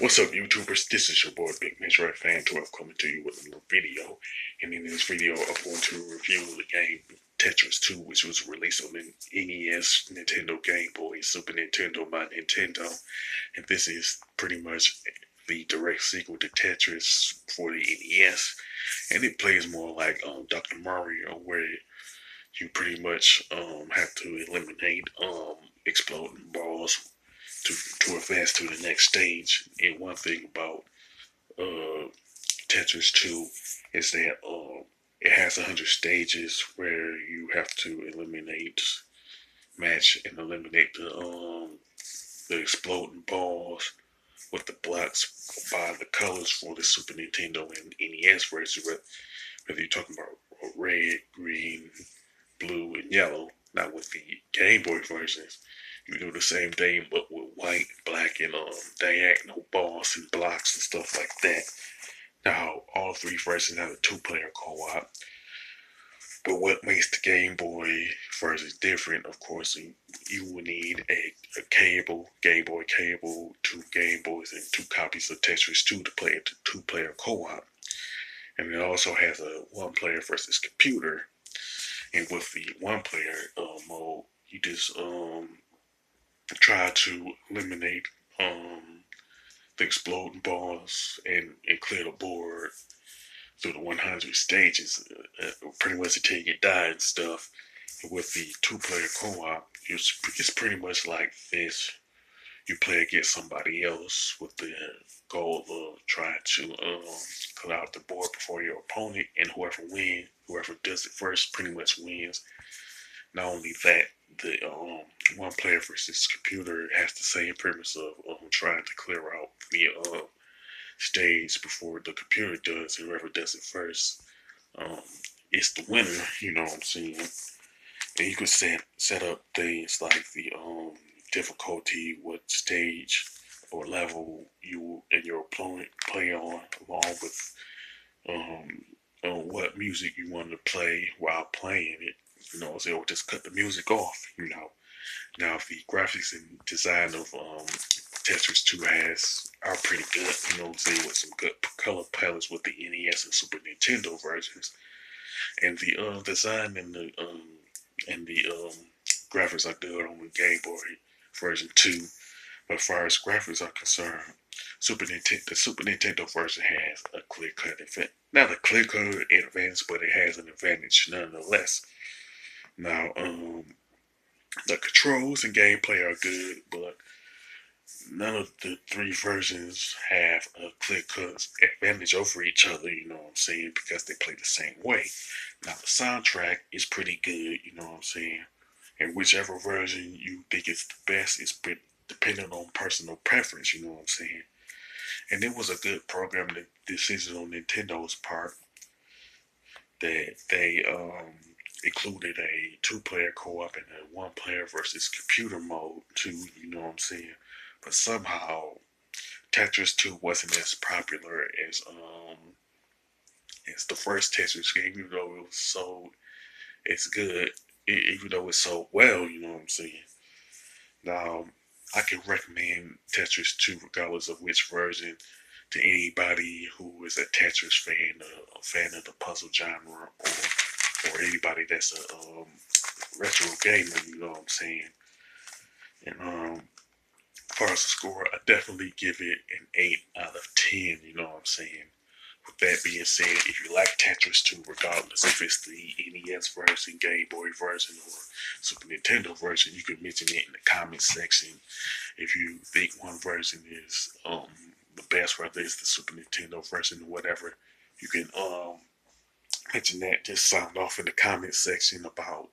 What's up, YouTubers? This is your boy Big Metroid Fan 12 coming to you with a little video. And in this video, I'm going to review the game Tetris 2, which was released on the NES, Nintendo Game Boy, Super Nintendo, my Nintendo. And this is pretty much the direct sequel to Tetris for the NES. And it plays more like Dr. Mario, where you pretty much have to eliminate exploding balls to advance to the next stage. And one thing about uh, Tetris 2 is that it has 100 stages where you have to match and eliminate the exploding balls with the blocks by the colors for the Super Nintendo and NES version. Whether you're talking about red, green, blue, and yellow, not with the Game Boy versions. You do the same thing, but with white, black, and diagonal bars and blocks and stuff like that. Now, all three versions have a two-player co-op. But what makes the Game Boy version different, of course, you will need a cable, Game Boy cable, two Game Boys, and two copies of Tetris 2 to play a two-player co-op. And it also has a one-player versus computer. And with the one-player mode, you just try to eliminate the exploding balls and clear the board through the 100 stages, pretty much until you die and stuff. And with the two-player co-op, it's pretty much like this. You play against somebody else with the goal of trying to clear out the board before your opponent, and whoever does it first pretty much wins. Not only that, the one player versus computer has the same premise of trying to clear out the stage before the computer does. Whoever does it first, it's the winner. You know what I'm saying? And you can set up things like the difficulty, what stage or level you and your opponent play on, along with what music you want to play while playing it. You know, so it'll just cut the music off. You know, now the graphics and design of Tetris 2 are pretty good. You know, what I'm saying, with some good color palettes with the NES and Super Nintendo versions, and the design and the graphics are good on the Game Boy version 2. But as far as graphics are concerned, the Super Nintendo version has a clear-cut advantage. Not a clear-cut advantage, but it has an advantage nonetheless. Now, the controls and gameplay are good, but none of the three versions have a clear-cut advantage over each other, you know what I'm saying, because they play the same way. Now, the soundtrack is pretty good, you know what I'm saying, and whichever version you think is the best is depending on personal preference, you know what I'm saying. And it was a good programming decision on Nintendo's part that they included a two-player co-op and a one-player versus computer mode too, you know what I'm saying. But somehow Tetris 2 wasn't as popular as the first Tetris game, even though it was sold it's good, even though it's sold well, you know what I'm saying. Now, I can recommend Tetris 2 regardless of which version to anybody who is a Tetris fan, a fan of the puzzle genre, or anybody that's a retro gamer, you know what I'm saying. And as far as the score, I definitely give it an 8 out of 10, you know what I'm saying. With that being said, if you like Tetris 2, regardless if it's the NES version, Game Boy version, or Super Nintendo version, you can mention it in the comment section. If you think one version is the best, whether it's the Super Nintendo version or whatever, you can mention that. Just sound off in the comment section about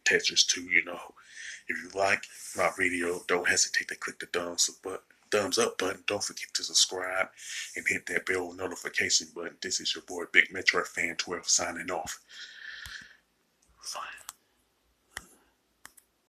Tetris 2, you know. If you like my video, don't hesitate to click the thumbs up button. Don't forget to subscribe and hit that bell notification button. This is your boy Big Metroid Fan 12 signing off. Fine.